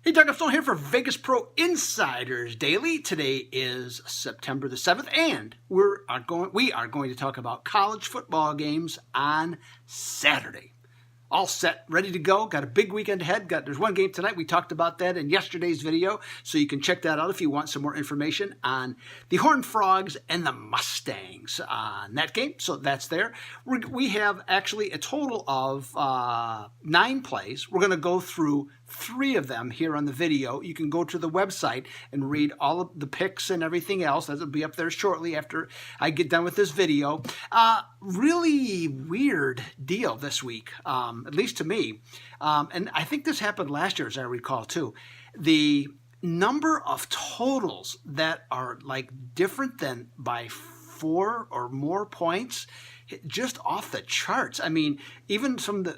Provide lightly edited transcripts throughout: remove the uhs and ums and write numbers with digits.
Hey, Doug, I'm still here for Vegas Pro Insiders Daily. Today is September the 7th, and we are going to talk about college football games on Saturday. All set, ready to go. Got a big weekend ahead. There's one game tonight. We talked about that in yesterday's video, so you can check that out if you want some more information on the Horned Frogs and the Mustangs on that game. So that's there. We have actually a total of 9 plays. We're going to go through 3 of them here on the video. You can go to the website and read all of the picks and everything else. That'll be up there shortly after I get done with this video. Really weird deal this week, at least to me. And I think this happened last year, as I recall, too. The number of totals that are like different than by 4 or more points, just off the charts. I mean, even from the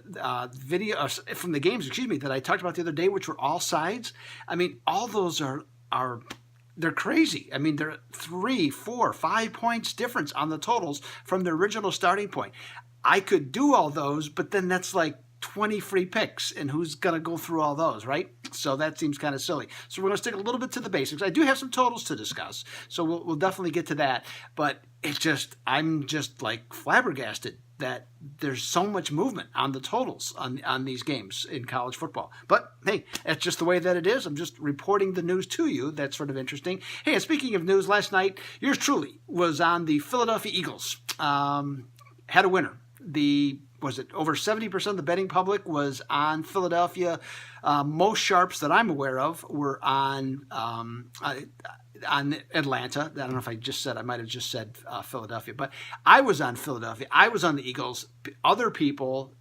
from the games, that I talked about the other day, which were all sides. I mean, all those are they're crazy. I mean, they're 3, 4, 5 points difference on the totals from the original starting point. I could do all those, but then that's like 20 free picks, and who's going to go through all those, right? So that seems kind of silly. So we're going to stick a little bit to the basics. I do have some totals to discuss, so we'll definitely get to that. But I'm just like flabbergasted that there's so much movement on the totals on these games in college football. But hey, that's just the way that it is. I'm just reporting the news to you. That's sort of interesting. Hey, and speaking of news, last night, yours truly was on the Philadelphia Eagles. Had a winner. Over 70% of the betting public was on Philadelphia. Most sharps that I'm aware of were on Atlanta. I don't know if I might have just said Philadelphia, but I was on Philadelphia. I was on the Eagles. Other people,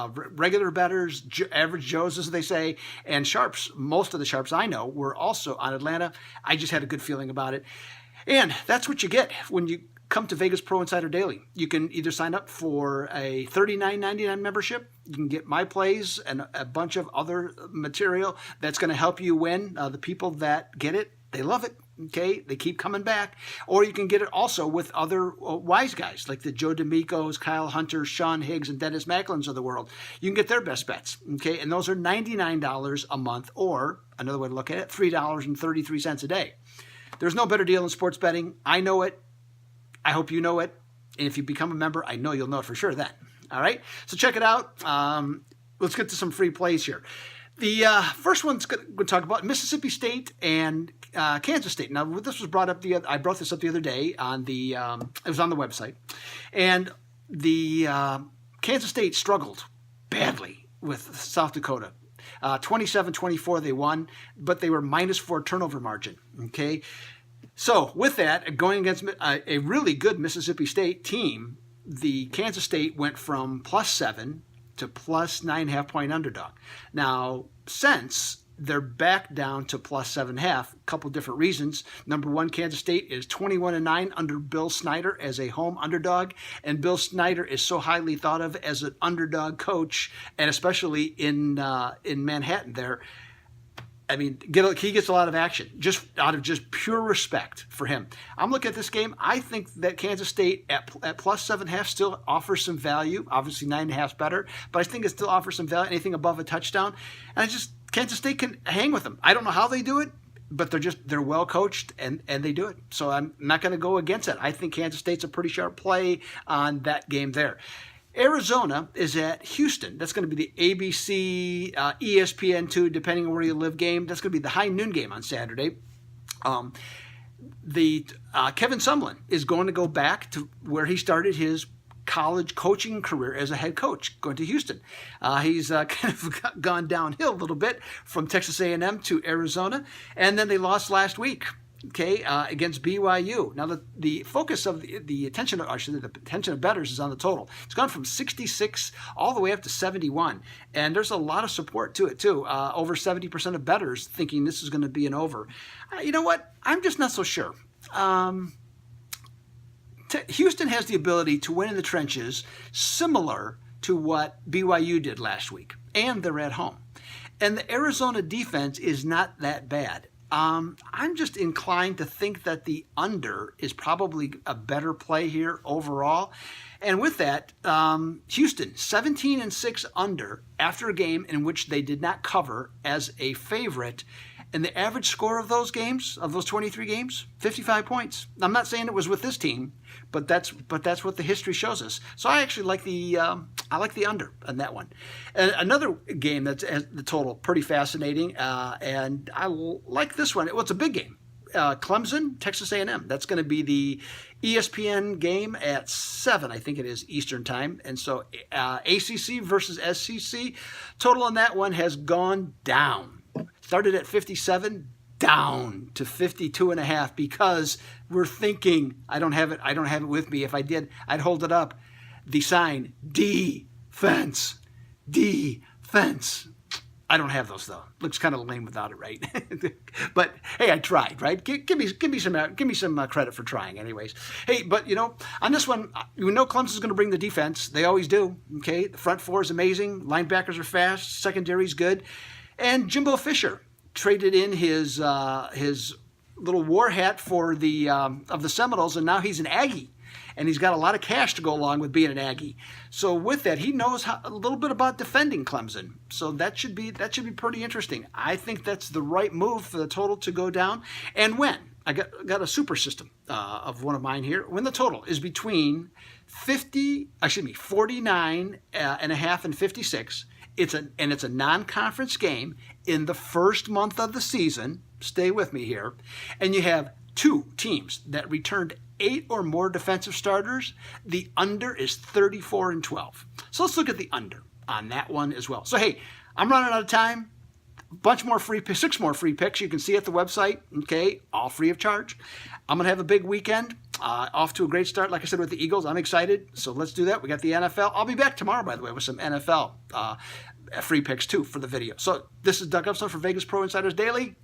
regular bettors, average Joes, as they say, and sharps, most of the sharps I know were also on Atlanta. I just had a good feeling about it. And that's what you get when you come to Vegas Pro Insider Daily. You can either sign up for a $39.99 membership. You can get my plays and a bunch of other material that's going to help you win. The people that get it, they love it. Okay, they keep coming back. Or you can get it also with other wise guys like the Joe D'Amicos, Kyle Hunter, Sean Higgs, and Dennis Macklins of the world. You can get their best bets. Okay, and those are $99 a month, or another way to look at it, $3.33 a day. There's no better deal in sports betting. I know it. I hope you know it. And if you become a member, I know you'll know it for sure then. All right? So check it out. Let's get to some free plays here. The first one's going to talk about Mississippi State and Kansas State. Now, this was brought up I brought this up the other day on it was on the website. And the Kansas State struggled badly with South Dakota. 27-24 they won, but they were -4 turnover margin. Okay? So with that, going against a really good Mississippi State team, the Kansas State went from +7 to +9.5 point underdog. Now, since they're back down to +7.5, a couple different reasons. Number one, Kansas State is 21-9 under Bill Snyder as a home underdog, and Bill Snyder is so highly thought of as an underdog coach, and especially in Manhattan there. I mean, he gets a lot of action just out of just pure respect for him. I'm looking at this game. I think that Kansas State at +7.5 still offers some value. Obviously, 9.5 is better, but I think it still offers some value. Anything above a touchdown, and Kansas State can hang with them. I don't know how they do it, but they're well coached and they do it. So I'm not going to go against it. I think Kansas State's a pretty sharp play on that game there. Arizona is at Houston. That's going to be the ABC, ESPN2, depending on where you live, game. That's going to be the high noon game on Saturday. Kevin Sumlin is going to go back to where he started his college coaching career as a head coach, going to Houston. He's kind of gone downhill a little bit from Texas A&M to Arizona, and then they lost last week. Okay, against BYU. Now the focus of the attention of bettors is on the total. It's gone from 66 all the way up to 71, and there's a lot of support to it too. Over 70% of bettors thinking this is going to be an over. You know what? I'm just not so sure. Houston has the ability to win in the trenches, similar to what BYU did last week, and they're at home. And the Arizona defense is not that bad. I'm just inclined to think that the under is probably a better play here overall. And with that, Houston 17-6 under after a game in which they did not cover as a favorite. And the average score of those games, of those 23 games, 55 points. I'm not saying it was with this team, but that's what the history shows us. So I actually like the under on that one. And another game that's the total pretty fascinating, and I like this one. Well, it's a big game. Clemson, Texas A&M. That's going to be the ESPN game at 7, I think it is, Eastern time. And so ACC versus SEC. Total on that one has gone down. Started at 57, down to 52.5 because we're thinking, I don't have it with me. If I did, I'd hold it up. The sign, defense. I don't have those though. Looks kind of lame without it, right? But hey, I tried, right? Give me some credit for trying, anyways. Hey, but on this one, you know Clemson's going to bring the defense. They always do. Okay, the front four is amazing. Linebackers are fast. Secondary's good. And Jimbo Fisher traded in his little war hat for the of the Seminoles, and now he's an Aggie, and he's got a lot of cash to go along with being an Aggie. So with that, he knows a little bit about defending Clemson. So that should be pretty interesting. I think that's the right move for the total to go down. And when I got a super system of one of mine here, when the total is between 49 and a half and 56. It's a non-conference game in the first month of the season. Stay with me here. And you have 2 teams that returned 8 or more defensive starters. The under is 34-12. So let's look at the under on that one as well. So hey, I'm running out of time. Bunch more free picks, 6 more free picks you can see at the website, okay, all free of charge. I'm going to have a big weekend, off to a great start, like I said, with the Eagles. I'm excited, so let's do that. We got the NFL. I'll be back tomorrow, by the way, with some NFL free picks, too, for the video. So this is Doug Upstone for Vegas Pro Insiders Daily.